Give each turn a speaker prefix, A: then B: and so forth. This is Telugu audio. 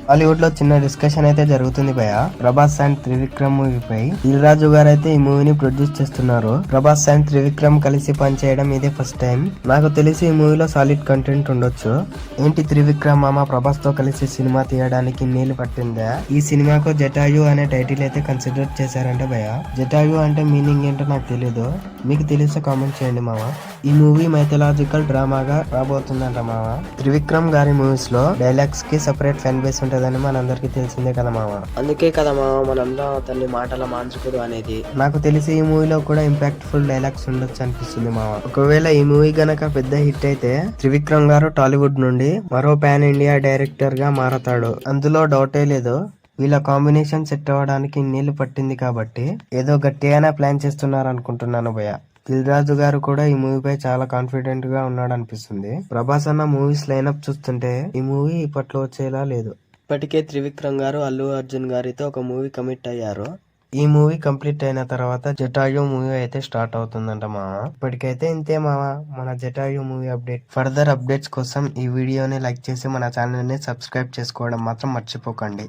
A: హాలీవుడ్ లో చిన్న డిస్కషన్ అయితే జరుగుతుంది భయ. ప్రభాస్ అండ్ త్రివిక్రమ్ మూవీపై దిల్ రాజు గారు అయితే ఈ మూవీని ప్రొడ్యూస్ చేస్తున్నారు. ప్రభాస్ అండ్ త్రివిక్రమ్ కలిసి పనిచేయడం ఇదే ఫస్ట్ టైం. నాకు తెలిసి ఈ మూవీలో సాలిడ్ కంటెంట్ ఉండొచ్చు. ఏంటి త్రివిక్రమ్ మామ ప్రభాస్ తో కలిసి సినిమా తీయడానికి నీళ్లు పట్టిందా? ఈ సినిమాకు జటాయు అనే టైటిల్ అయితే కన్సిడర్ చేశారంట భయ. జటాయు అంటే మీనింగ్ ఏంటో నాకు తెలీదు. మీకు తెలిస్తే కామెంట్ చేయండి మామ. ఈ మూవీ మైథలాజికల్ డ్రామాగా రాబోతుందంట మామ. త్రివిక్రమ్ గారి మూవీస్ లో డైలాగ్స్ కి సెపరేట్ ఫ్యాన్ బేస్ ఉంటదని మనందరికి తెలిసిందే కదా మామ. అందుకే కదా మామ మనందరం అతన్ని మాటల మాంచుకుడు అనేది. నాకు తెలిసి ఈ మూవీలో కూడా ఇంపాక్ట్ ఫుల్ డైలాగ్స్ ఉండొచ్చు అనిపిస్తుంది మామ. ఒకవేళ ఈ మూవీ గనక పెద్ద హిట్ అయితే త్రివిక్రమ్ గారు టాలీవుడ్ నుండి మరో పాన్ ఇండియా డైరెక్టర్ గా మారతాడు. అందులో డౌటే లేదు. వీళ్ళ కాంబినేషన్ సెట్ అవ్వడానికి నీళ్లు పట్టింది కాబట్టి ఏదో గట్టిగానే ప్లాన్ చేస్తున్నారు అనుకుంటున్నాను భయ. దిల్ రాజు గారు కూడా ఈ మూవీపై చాలా కాన్ఫిడెంట్ గా ఉన్నాడు అనిపిస్తుంది. ప్రభాస్ అన్న మూవీస్ లైనప్ చూస్తుంటే ఈ మూవీ ఇప్పట్లో వచ్చేలా లేదు. ఇప్పటికే త్రివిక్రమ్ గారు అల్లు అర్జున్ గారితో ఒక మూవీ కమిట్ అయ్యారు. ఈ మూవీ కంప్లీట్ అయిన తర్వాత జటాయు మూవీ అయితే స్టార్ట్ అవుతుందంట మామ. ఇప్పటికైతే ఇంతే మామ మన Jatayu movie update. Further updates కోసం ఈ వీడియోని లైక్ చేసి మన ఛానల్ ని సబ్స్క్రైబ్ చేసుకోవడం మాత్రం మర్చిపోకండి.